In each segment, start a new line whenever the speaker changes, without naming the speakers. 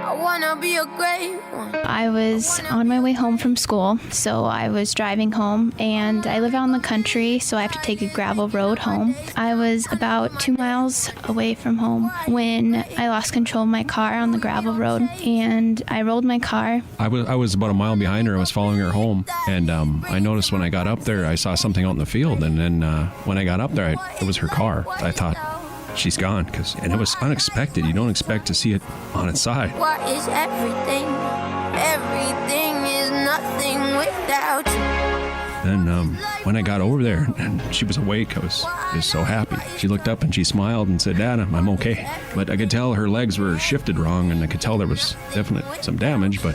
I wanna be a great one.
I was on my way home from school, so I was driving home, and I live out in the country, so I have to take a gravel road home. I was about 2 miles away from home when I lost control of my car on the gravel road, and I rolled my car.
I was about a mile behind her. I was following her home, and I noticed when I got up there, I saw something out in the field, and then when I got up there, it was her car. I thought, she's gone, and it was unexpected. You don't expect to see it on its side.
What is everything? Everything is nothing without you.
And when I got over there and she was awake, I was just so happy. She looked up and she smiled and said, "Dad, I'm okay." But I could tell her legs were shifted wrong, and I could tell there was definitely some damage, but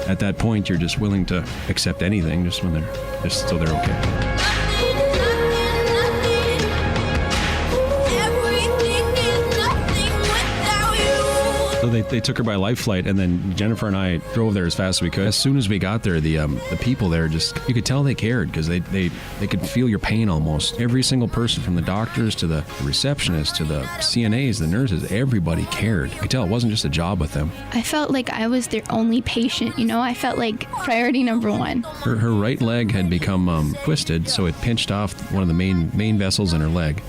at that point, you're just willing to accept anything just so they're okay. So they took her by life flight, and then Jennifer and I drove there as fast as we could. As soon as we got there, the people there you could tell they cared, because they could feel your pain almost. Every single person, from the doctors to the receptionists to the CNAs, the nurses, everybody cared. You could tell it wasn't just a job with them.
I felt like I was their only patient, I felt like priority number one.
Her right leg had become twisted, so it pinched off one of the main vessels in her leg.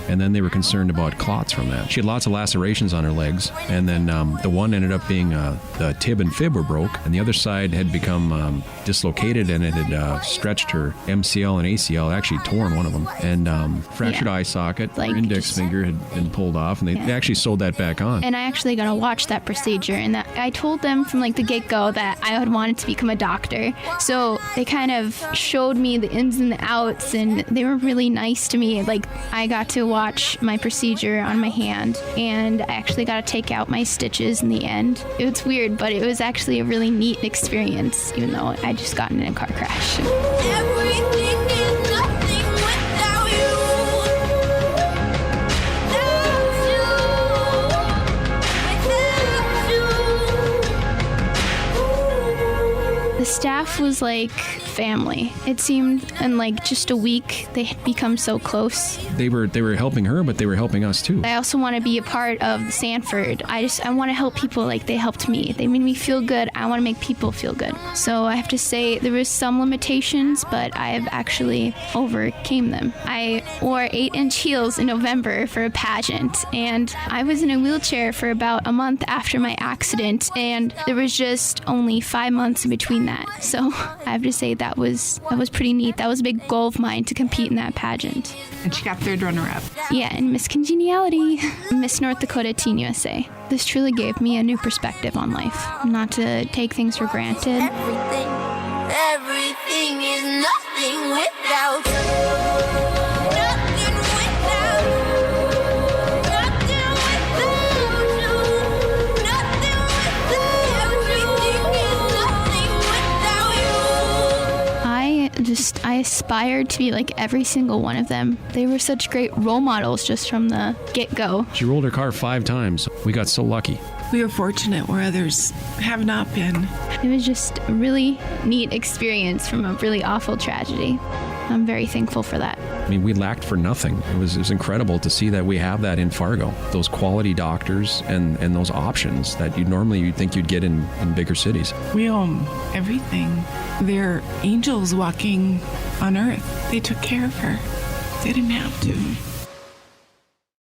And then they were concerned about clots from that. She had lots of lacerations on her legs, and then the one ended up being the tib and fib were broke, and the other side had become dislocated, and it had stretched her MCL and ACL, actually torn one of them, and fractured eye socket. Her index finger had been pulled off, and they actually sewed that back on.
And I actually got to watch that procedure, and I told them from the get-go that I had wanted to become a doctor. So they kind of showed me the ins and the outs, and they were really nice to me. I got to watch my procedure on my hand, and I actually got to take out my stitches in the end. It was weird, but it was actually a really neat experience, even though I just got in a car crash.
Everything is nothing without you.
The staff was like family. It seemed in just a week they had become so close.
They were helping her, but they were helping us too.
I also want to be a part of Sanford. I want to help people like they helped me. They made me feel good. I want to make people feel good. So I have to say there was some limitations, but I have actually overcame them. I wore 8-inch heels in November for a pageant, and I was in a wheelchair for about a month after my accident, and there was just only 5 months in between that. So I have to say that was pretty neat. That was a big goal of mine, to compete in that pageant.
And she got third runner-up.
Yeah, and Miss Congeniality, Miss North Dakota Teen USA. This truly gave me a new perspective on life, not to take things for granted.
Everything is nothing without you. Nothing without you. Nothing without you. Nothing without everything is nothing without you.
I aspired to be like every single one of them. They were such great role models just from the get-go.
She rolled her car 5 times. We got so lucky.
We were fortunate where others have not been.
It was just a really neat experience from a really awful tragedy. I'm very thankful for that.
I mean, we lacked for nothing. It was incredible to see that we have that in Fargo. Those quality doctors and those options that you'd think you'd get in bigger cities.
We own everything. They're angels walking on earth. They took care of her. They didn't have to.